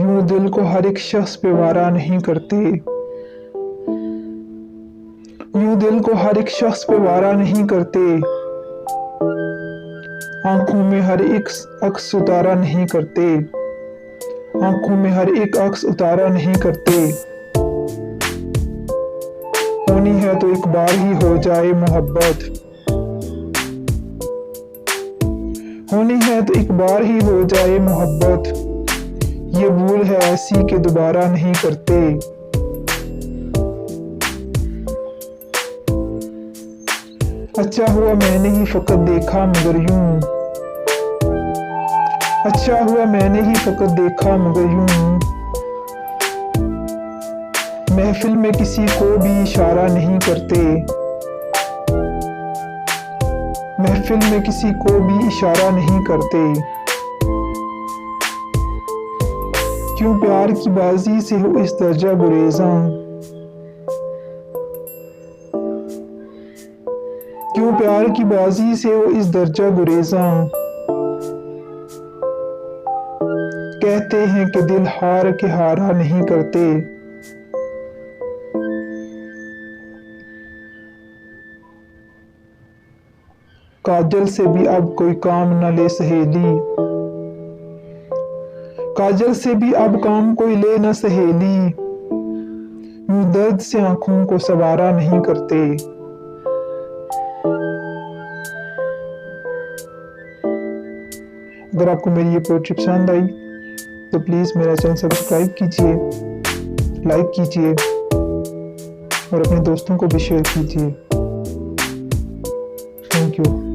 यूं दिल को हर एक शख्स पे वारा नहीं करते, यूं दिल को हर एक शख्स पे वारा नहीं करते, आंखों में हर एक अक्स उतारा नहीं करते, आंखों में हर एक अक्स उतारा नहीं करते। होनी है तो एक बार ही हो जाए मोहब्बत, होनी है तो एक बार ही हो जाए मोहब्बत, ये भूल है ऐसी कि दोबारा नहीं करते। अच्छा हुआ मैंने ही फकत देखा मगर यूं, अच्छा हुआ मैंने ही फकत देखा मगर यूं, महफिल में किसी को भी इशारा नहीं करते, महफिल में किसी को भी इशारा नहीं करते। क्यों प्यार की बाजी से हो इस दर्जा गुरेज़ां, क्यों प्यार की बाजी से हो इस दर्जा गुरेज़ां। कहते हैं कि दिल हार के हारा नहीं करते, काजल से भी अब कोई काम न ले सहेली, काजल से भी अब काम कोई ले न सहेली, यूं दर्द से आंखों को सवारा नहीं करते। अगर आपको मेरी ये पोएट्री पसंद आई तो प्लीज़ मेरा चैनल सब्सक्राइब कीजिए, लाइक कीजिए और अपने दोस्तों को भी शेयर कीजिए। Thank you.